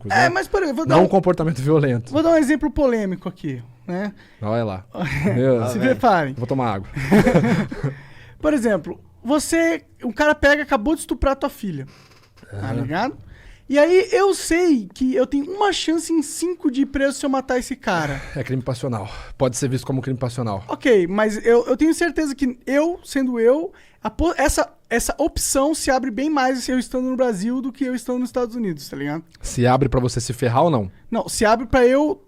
né? Mas por exemplo, Não um comportamento violento. vou dar um exemplo polêmico aqui, né? Olha lá. Meu, Se preparem. vou tomar água. Por exemplo, um cara acabou de estuprar tua filha, tá ligado? E aí eu sei que eu tenho uma chance em 5 de ir preso se eu matar esse cara. É crime passional. Pode ser visto como crime passional. Ok, mas eu tenho certeza que essa opção se abre bem mais eu estando no Brasil do que eu estando nos Estados Unidos, tá ligado? Se abre pra você se ferrar ou não? Não, se abre pra eu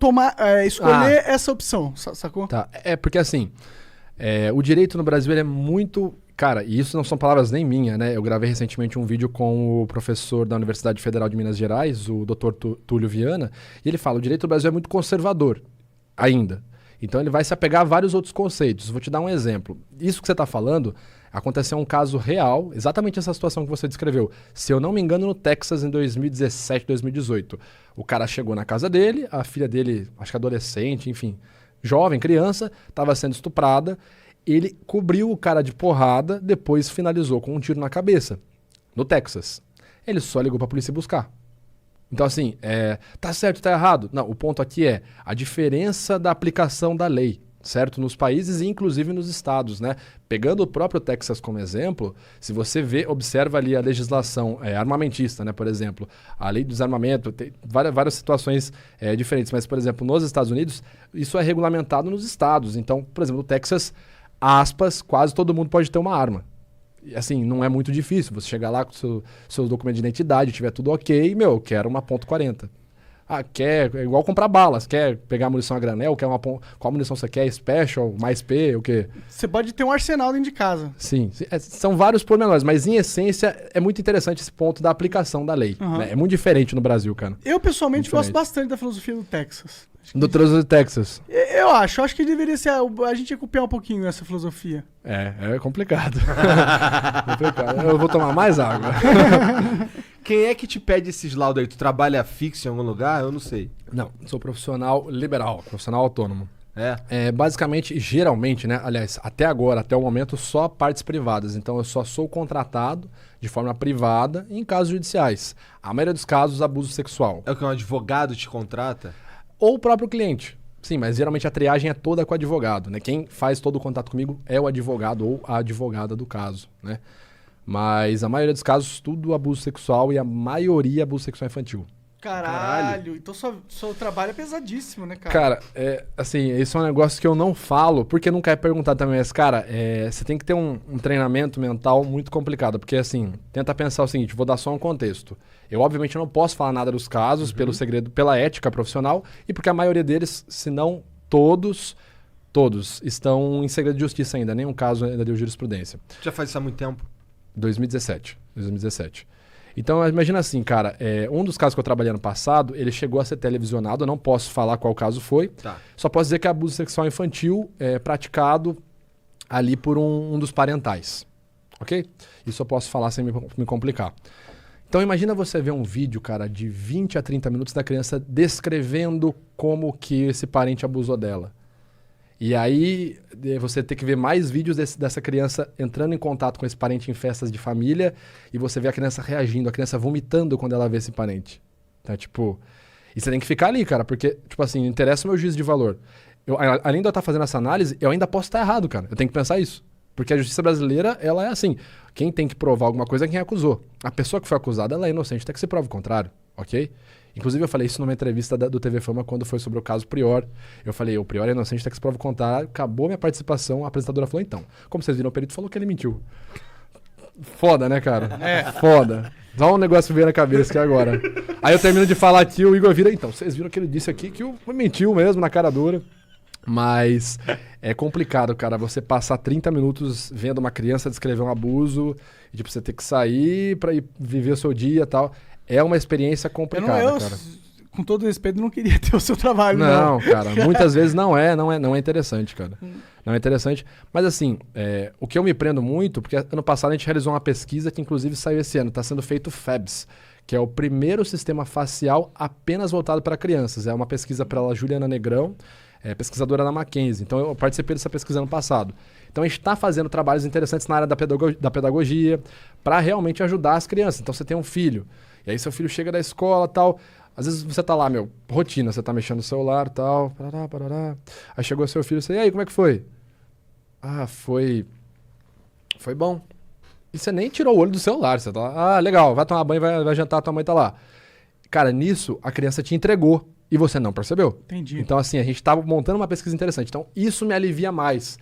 escolher essa opção, sacou? Tá, porque assim, o direito no Brasil ele é muito... Cara, e isso não são palavras nem minhas, né? Eu gravei recentemente um vídeo com o professor da Universidade Federal de Minas Gerais, o Dr. Túlio Viana, e ele fala, o direito do Brasil é muito conservador, ainda. Então ele vai se apegar a vários outros conceitos. Vou te dar um exemplo. Isso que você está falando aconteceu um caso real, exatamente essa situação que você descreveu. Se eu não me engano, no Texas, em 2017, 2018. O cara chegou na casa dele, a filha dele, acho que adolescente, enfim, jovem, criança, estava sendo estuprada. Ele cobriu o cara de porrada, depois finalizou com um tiro na cabeça, no Texas. Ele só ligou pra polícia buscar. Então assim, tá certo, tá errado? Não, o ponto aqui é a diferença da aplicação da lei, certo? Nos países e inclusive nos estados, né? Pegando o próprio Texas como exemplo, se você observa ali a legislação armamentista, né? Por exemplo, a lei do desarmamento, tem várias situações diferentes, mas por exemplo, nos Estados Unidos, isso é regulamentado nos estados. Então, por exemplo, no Texas, aspas, quase todo mundo pode ter uma arma. E, assim, não é muito difícil. Você chegar lá com seu documento de identidade, tiver tudo ok, quero uma .40. É igual comprar balas. Quer pegar munição a granel? Qual munição você quer? Special? Mais P? O quê? Você pode ter um arsenal dentro de casa. Sim. São vários pormenores, mas em essência é muito interessante esse ponto da aplicação da lei. Uhum. Né? É muito diferente no Brasil, cara. Eu, pessoalmente, gosto bastante da filosofia do Texas. Do trânsito de Texas. Eu acho que deveria ser. A gente ia copiar um pouquinho essa filosofia. É complicado. Complicado. Eu vou tomar mais água. Quem é que te pede esses laudos aí? Tu trabalha fixo em algum lugar? Eu não sei. Não, sou profissional liberal, profissional autônomo. Basicamente, geralmente, né? Aliás, até agora, até o momento, só partes privadas. Então, eu só sou contratado de forma privada em casos judiciais. A maioria dos casos, abuso sexual. É o que um advogado te contrata? Ou o próprio cliente. Sim, mas geralmente a triagem é toda com o advogado, né? Quem faz todo o contato comigo é o advogado ou a advogada do caso, né? Mas a maioria dos casos, tudo abuso sexual e a maioria abuso sexual infantil. Caralho. Então seu trabalho é pesadíssimo, né, cara? Cara, assim, isso é um negócio que eu não falo, porque nunca é perguntado também, mas, cara, você tem que ter um treinamento mental muito complicado, porque, assim, tenta pensar o seguinte, vou dar só um contexto. Eu, obviamente, não posso falar nada dos casos, pelo segredo, pela ética profissional, e porque a maioria deles, se não todos estão em segredo de justiça ainda, nenhum caso ainda deu jurisprudência. Já faz isso há muito tempo? 2017. Então, imagina assim, cara, um dos casos que eu trabalhei ano passado, ele chegou a ser televisionado, eu não posso falar qual caso foi, só posso dizer que é abuso sexual infantil praticado ali por um dos parentais, ok? Isso eu posso falar sem me complicar. Então, imagina você ver um vídeo, cara, de 20 a 30 minutos da criança descrevendo como que esse parente abusou dela. E aí você tem que ver mais vídeos dessa criança entrando em contato com esse parente em festas de família e você vê a criança reagindo, a criança vomitando quando ela vê esse parente. Tá, tipo... E você tem que ficar ali, cara, porque, tipo assim, não interessa o meu juízo de valor. Além de eu estar fazendo essa análise, eu ainda posso estar errado, cara. Eu tenho que pensar isso. Porque a justiça brasileira, ela é assim. Quem tem que provar alguma coisa é quem acusou. A pessoa que foi acusada, ela é inocente, até que se prove o contrário, ok? Inclusive, eu falei isso numa entrevista do TV Fama quando foi sobre o caso Prior. Eu falei, o Prior é inocente, até que se prova o contrário. Acabou minha participação, a apresentadora falou, então. Como vocês viram, o perito falou que ele mentiu. Foda, né, cara? Foda. Só um negócio veio na cabeça aqui agora. Aí eu termino de falar aqui, o Igor vira, então, vocês viram que ele disse aqui que mentiu mesmo, na cara dura. Mas é complicado, cara, você passar 30 minutos vendo uma criança descrever um abuso e, tipo, você ter que sair pra ir viver o seu dia e tal. É uma experiência complicada, cara. Com todo respeito, não queria ter o seu trabalho, não. Não, cara, muitas vezes não é interessante, cara. Não é interessante. Mas assim, o que eu me prendo muito, porque ano passado a gente realizou uma pesquisa que inclusive saiu esse ano, está sendo feito o FABS, que é o primeiro sistema facial apenas voltado para crianças. É uma pesquisa pela Juliana Negrão, pesquisadora da Mackenzie. Então eu participei dessa pesquisa ano passado. Então a gente está fazendo trabalhos interessantes na área da pedagogia para realmente ajudar as crianças. Então você tem um filho, e aí seu filho chega da escola e tal, Às vezes você tá lá, rotina, você tá mexendo no celular e tal, parará, parará. Aí chegou seu filho, você, e aí, como é que foi? Ah, foi bom. E você nem tirou o olho do celular, você tá lá, legal, vai tomar banho, vai jantar, tua mãe tá lá. Cara, nisso, a criança te entregou e você não percebeu. Entendi. Então, assim, a gente tava montando uma pesquisa interessante. Então, isso me alivia mais.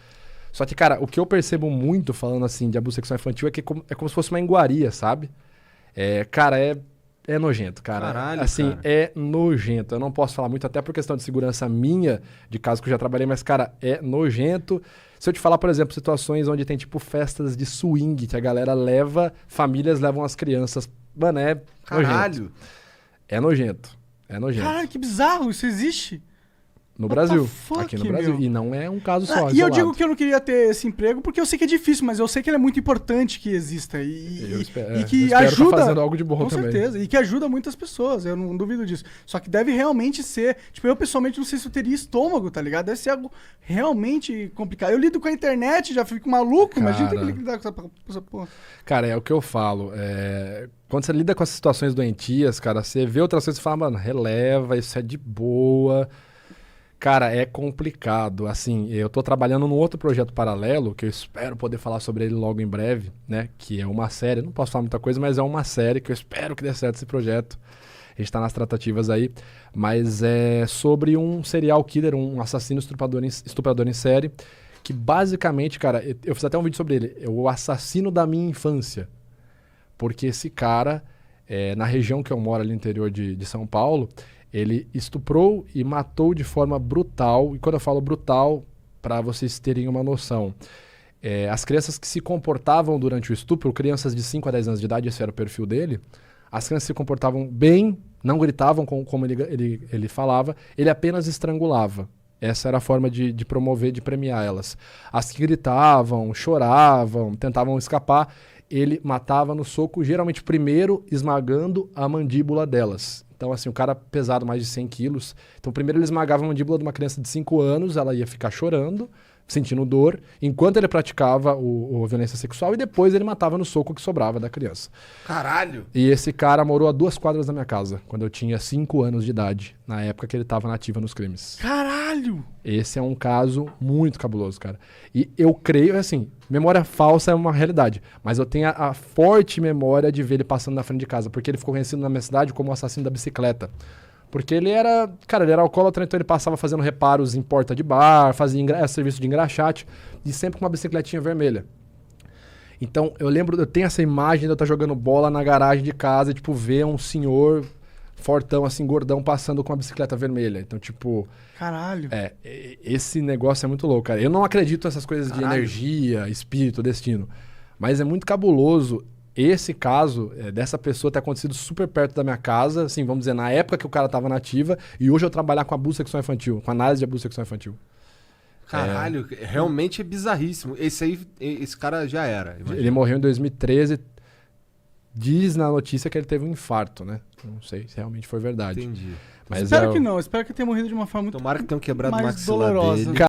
Só que, cara, o que eu percebo muito falando, assim, de abuso sexual infantil é que é como se fosse uma iguaria, sabe? Cara, é nojento, cara. Caralho, assim, cara. é nojento. Eu não posso falar muito, até por questão de segurança minha, de caso que eu já trabalhei, mas, cara, é nojento. Se eu te falar, por exemplo, situações onde tem, tipo, festas de swing, que a galera famílias levam as crianças. Mano, é Caralho. nojento. É nojento. É nojento. Caralho, que bizarro, isso existe? No What Brasil. the fuck, Aqui no Brasil. meu? E não é um caso só, E eu isolado. digo que eu não queria ter esse emprego porque eu sei que é difícil, mas eu sei que ele é muito importante que exista. E que eu espero ajuda. tá fazendo algo de bom com também. certeza. E que ajuda muitas pessoas, eu não duvido disso. Só que deve realmente ser. Tipo, eu pessoalmente não sei se eu teria estômago, tá ligado? Deve ser algo realmente complicado. Eu lido com a internet, já fico maluco, imagina ter que lidar com essa porra. Cara, é o que eu falo. Quando você lida com as situações doentias, cara, você vê outras coisas e fala, mano, releva, isso é de boa. Cara, é complicado. Assim, eu tô trabalhando num outro projeto paralelo, que eu espero poder falar sobre ele logo em breve, né? Que é uma série, não posso falar muita coisa, mas é uma série que eu espero que dê certo esse projeto. A gente tá nas tratativas aí. Mas é sobre um serial killer, um assassino estuprador em série, que basicamente, cara, eu fiz até um vídeo sobre ele, é o assassino da minha infância. Porque esse cara, na região que eu moro ali no interior de São Paulo, ele estuprou e matou de forma brutal. E quando eu falo brutal, para vocês terem uma noção, as crianças que se comportavam durante o estupro, crianças de 5 a 10 anos de idade, esse era o perfil dele, as crianças se comportavam bem, não gritavam como ele falava, ele apenas estrangulava. Essa era a forma de promover, de premiar elas. As que gritavam, choravam, tentavam escapar, ele matava no soco, geralmente primeiro esmagando a mandíbula delas. Então, assim, o cara pesado mais de 100 quilos. Então, primeiro ele esmagava a mandíbula de uma criança de 5 anos, ela ia ficar chorando, sentindo dor, enquanto ele praticava a violência sexual, e depois ele matava no soco que sobrava da criança. Caralho! E esse cara morou a 2 quadras da minha casa, quando eu tinha 5 anos de idade, na época que ele estava na ativa nos crimes. Caralho! Esse é um caso muito cabuloso, cara. E eu creio, assim, memória falsa é uma realidade, mas eu tenho a forte memória de ver ele passando na frente de casa, porque ele ficou conhecido na minha cidade como o assassino da bicicleta. Porque ele era alcoólatra, então ele passava fazendo reparos em porta de bar, fazia serviço de engraxate, e sempre com uma bicicletinha vermelha. Então, eu tenho essa imagem de eu estar jogando bola na garagem de casa e, tipo, ver um senhor fortão, assim, gordão, passando com uma bicicleta vermelha. Então, tipo... Caralho. Esse negócio é muito louco, cara. Eu não acredito nessas coisas de energia, espírito, destino. Mas é muito cabuloso esse caso dessa pessoa ter acontecido super perto da minha casa, assim, vamos dizer, na época que o cara estava na ativa, e hoje eu trabalhar com abuso sexual infantil, com análise de abuso sexual infantil. Caralho, realmente é bizarríssimo. Esse cara já era. Imagina. Ele morreu em 2013. Diz na notícia que ele teve um infarto, né? Não sei se realmente foi verdade. Entendi. Mas Espero que não. Espero que tenha morrido de uma forma muito Tomara que tenham quebrado o mais maxilar dolorosa. dele.